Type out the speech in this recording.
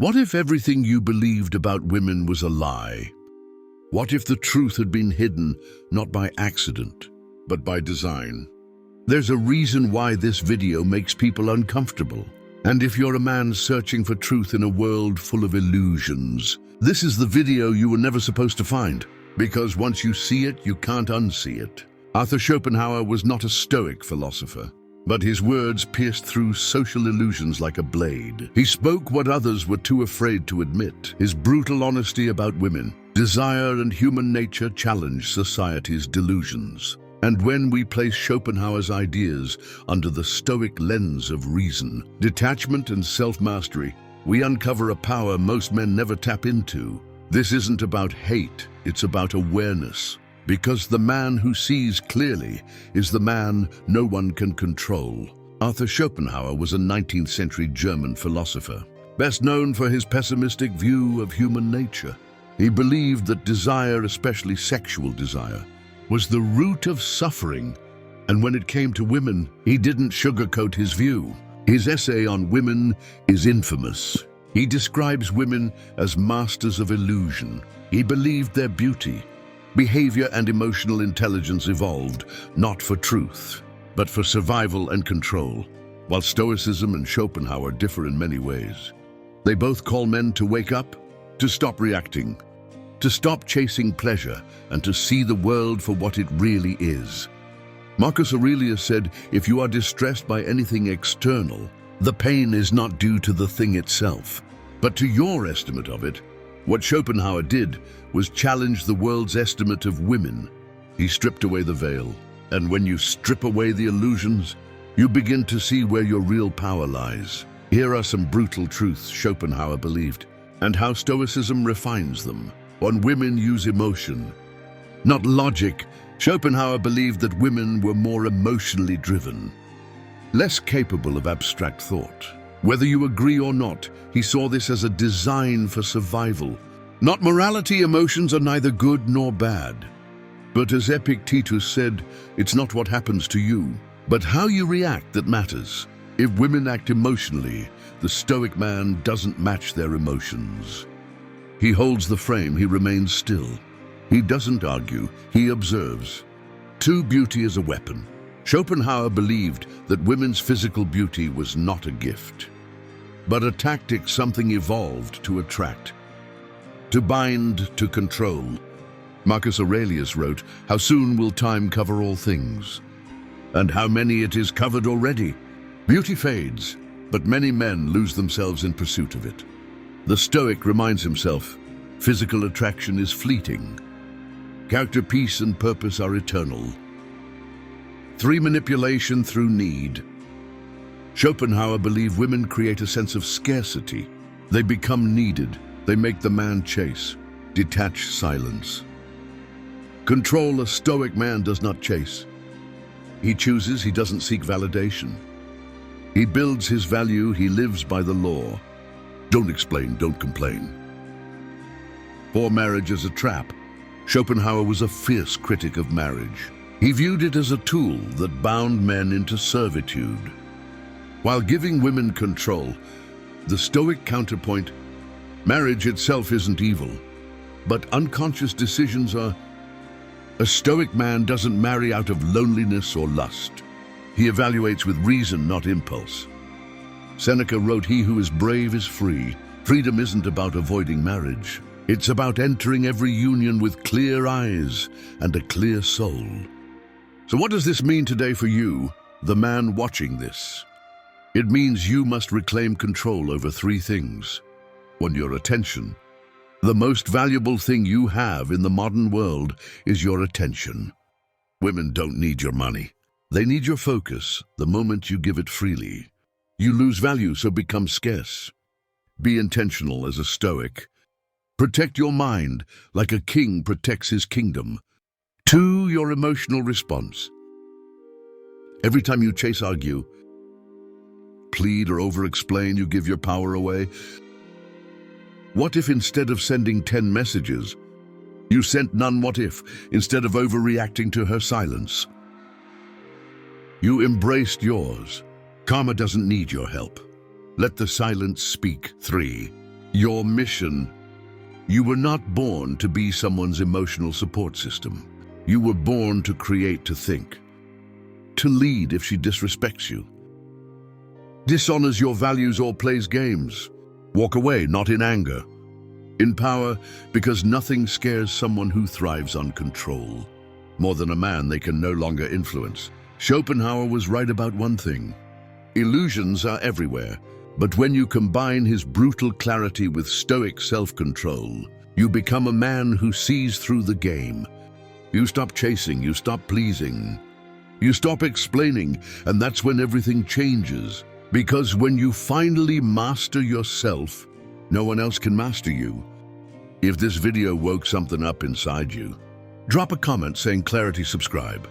What if everything you believed about women was a lie? What if the truth had been hidden, not by accident, but by design? There's a reason why this video makes people uncomfortable. And if you're a man searching for truth in a world full of illusions, this is the video you were never supposed to find. Because once you see it, you can't unsee it. Arthur Schopenhauer was not a Stoic philosopher, but his words pierced through social illusions like a blade. He spoke what others were too afraid to admit. His brutal honesty about women, desire, and human nature challenged society's delusions. And when we place Schopenhauer's ideas under the Stoic lens of reason, detachment, and self-mastery, we uncover a power most men never tap into. This isn't about hate, it's about awareness. Because the man who sees clearly is the man no one can control. Arthur Schopenhauer was a 19th century German philosopher, best known for his pessimistic view of human nature. He believed that desire, especially sexual desire, was the root of suffering, and when it came to women, he didn't sugarcoat his view. His essay on women is infamous. He describes women as masters of illusion. He believed their beauty, behavior, and emotional intelligence evolved not for truth, but for survival and control. While Stoicism and Schopenhauer differ in many ways, they both call men to wake up, to stop reacting, to stop chasing pleasure, and to see the world for what it really is. Marcus Aurelius said, "If you are distressed by anything external, the pain is not due to the thing itself, but to your estimate of it." What Schopenhauer did was challenge the world's estimate of women. He stripped away the veil, and when you strip away the illusions, you begin to see where your real power lies. Here are some brutal truths Schopenhauer believed, and how Stoicism refines them. On women use emotion, not logic. Schopenhauer believed that women were more emotionally driven, less capable of abstract thought. Whether you agree or not, he saw this as a design for survival. Not morality. Emotions are neither good nor bad. But as Epictetus said, it's not what happens to you, but how you react that matters. If women act emotionally, the Stoic man doesn't match their emotions. He holds the frame, he remains still. He doesn't argue, he observes. Beauty is a weapon. Schopenhauer believed that women's physical beauty was not a gift, but a tactic, something evolved to attract, to bind, to control. Marcus Aurelius wrote, "How soon will time cover all things? And how many it is covered already." Beauty fades, but many men lose themselves in pursuit of it. The Stoic reminds himself, physical attraction is fleeting. Character, peace, and purpose are eternal. 3. Manipulation through need. Schopenhauer believed women create a sense of scarcity. They become needed. They make the man chase, detach, silence. Control. A Stoic man does not chase. He chooses, he doesn't seek validation. He builds his value, he lives by the law. Don't explain, don't complain. 4. Marriage as a trap. Schopenhauer was a fierce critic of marriage. He viewed it as a tool that bound men into servitude. While giving women control, the Stoic counterpoint, marriage itself isn't evil, but unconscious decisions are. A Stoic man doesn't marry out of loneliness or lust. He evaluates with reason, not impulse. Seneca wrote, "He who is brave is free." Freedom isn't about avoiding marriage. It's about entering every union with clear eyes and a clear soul. So what does this mean today for you, the man watching this? It means you must reclaim control over 3 things. 1. Your attention. The most valuable thing you have in the modern world is your attention. Women don't need your money. They need your focus. The moment you give it freely, you lose value, so become scarce. Be intentional as a Stoic. Protect your mind like a king protects his kingdom. 2. Your emotional response. Every time you chase, argue, plead, or over-explain, you give your power away. What if instead of sending 10 messages, you sent none? What if, instead of overreacting to her silence, you embraced yours? Karma doesn't need your help. Let the silence speak. 3. Your mission. You were not born to be someone's emotional support system. You were born to create, to think, to lead if she disrespects you, dishonors your values or plays games. Walk away, not in anger. In power, because nothing scares someone who thrives on control. More than a man they can no longer influence. Schopenhauer was right about one thing. Illusions are everywhere, but when you combine his brutal clarity with Stoic self-control, you become a man who sees through the game. You stop chasing, you stop pleasing, you stop explaining, and that's when everything changes. Because when you finally master yourself, no one else can master you. If this video woke something up inside you, drop a comment saying clarity, subscribe.